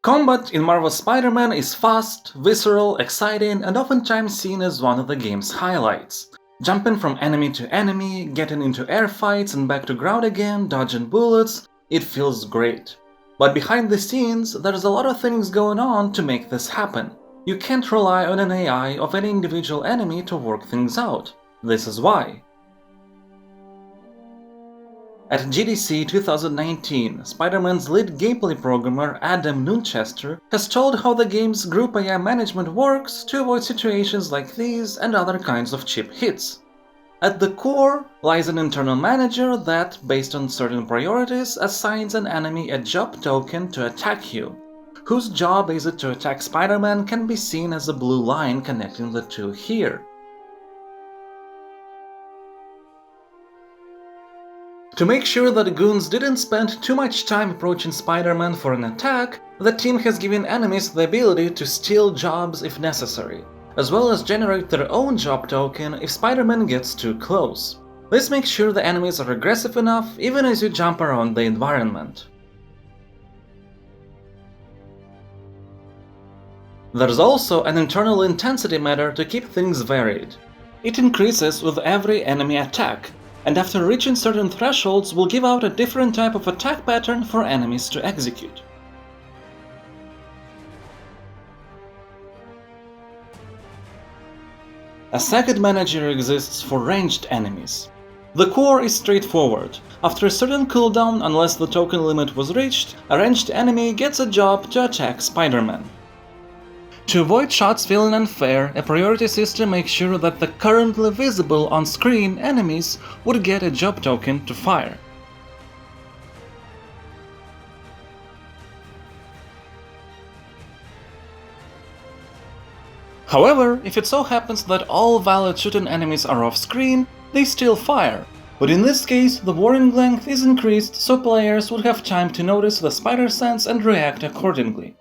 Combat in Marvel's Spider-Man is fast, visceral, exciting, and oftentimes seen as one of the game's highlights. Jumping from enemy to enemy, getting into air fights and back to ground again, dodging bullets, it feels great. But behind the scenes, there's a lot of things going on to make this happen. You can't rely on an AI of any individual enemy to work things out. This is why. At GDC 2019, Spider-Man's lead gameplay programmer Adam Nunchester has told how the game's group AI management works to avoid situations like these and other kinds of cheap hits. At the core lies an internal manager that, based on certain priorities, assigns an enemy a job token to attack you. Whose job is it to attack Spider-Man can be seen as a blue line connecting the two here. To make sure that goons didn't spend too much time approaching Spider-Man for an attack, the team has given enemies the ability to steal jobs if necessary, as well as generate their own job token if Spider-Man gets too close. This makes sure the enemies are aggressive enough even as you jump around the environment. There's also an internal intensity meter to keep things varied. It increases with every enemy attack, and after reaching certain thresholds will give out a different type of attack pattern for enemies to execute. A second manager exists for ranged enemies. The core is straightforward. After a certain cooldown, unless the token limit was reached, a ranged enemy gets a job to attack Spider-Man. To avoid shots feeling unfair, a priority system makes sure that the currently visible on-screen enemies would get a job token to fire. However, if it so happens that all valid shooting enemies are off-screen, they still fire. But in this case, the warning length is increased so players would have time to notice the spider sense and react accordingly.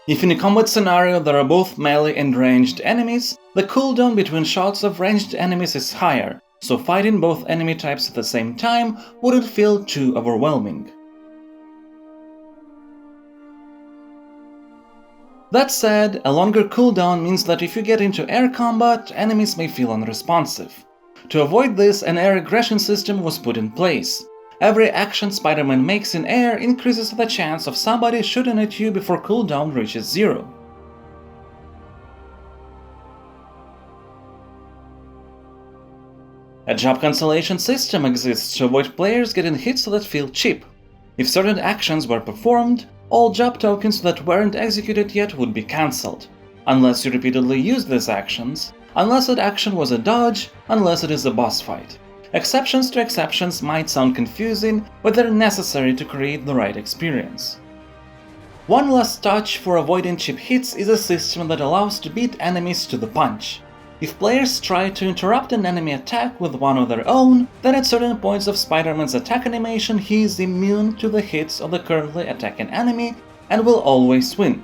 If in a combat scenario there are both melee and ranged enemies, the cooldown between shots of ranged enemies is higher, so fighting both enemy types at the same time wouldn't feel too overwhelming. That said, a longer cooldown means that if you get into air combat, enemies may feel unresponsive. To avoid this, an air aggression system was put in place. Every action Spider-Man makes in air increases the chance of somebody shooting at you before cooldown reaches 0. A job cancellation system exists to avoid players getting hits that feel cheap. If certain actions were performed, all job tokens that weren't executed yet would be cancelled, unless you repeatedly use these actions, unless that action was a dodge, unless it is a boss fight. Exceptions to exceptions might sound confusing, but they're necessary to create the right experience. One last touch for avoiding cheap hits is a system that allows to beat enemies to the punch. If players try to interrupt an enemy attack with one of their own, then at certain points of Spider-Man's attack animation he is immune to the hits of the currently attacking enemy and will always win.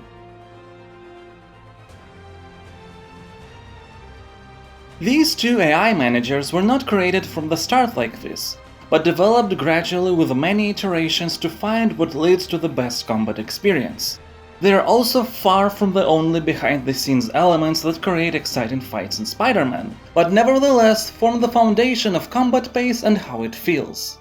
These two AI managers were not created from the start like this, but developed gradually with many iterations to find what leads to the best combat experience. They are also far from the only behind-the-scenes elements that create exciting fights in Spider-Man, but nevertheless form the foundation of combat pace and how it feels.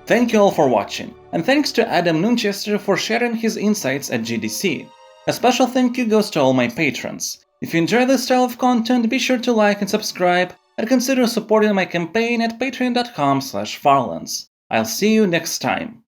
Thank you all for watching, and thanks to Adam Nunchester for sharing his insights at GDC. A special thank you goes to all my patrons. If you enjoy this style of content, be sure to like and subscribe, and consider supporting my campaign at patreon.com/farlands. I'll see you next time.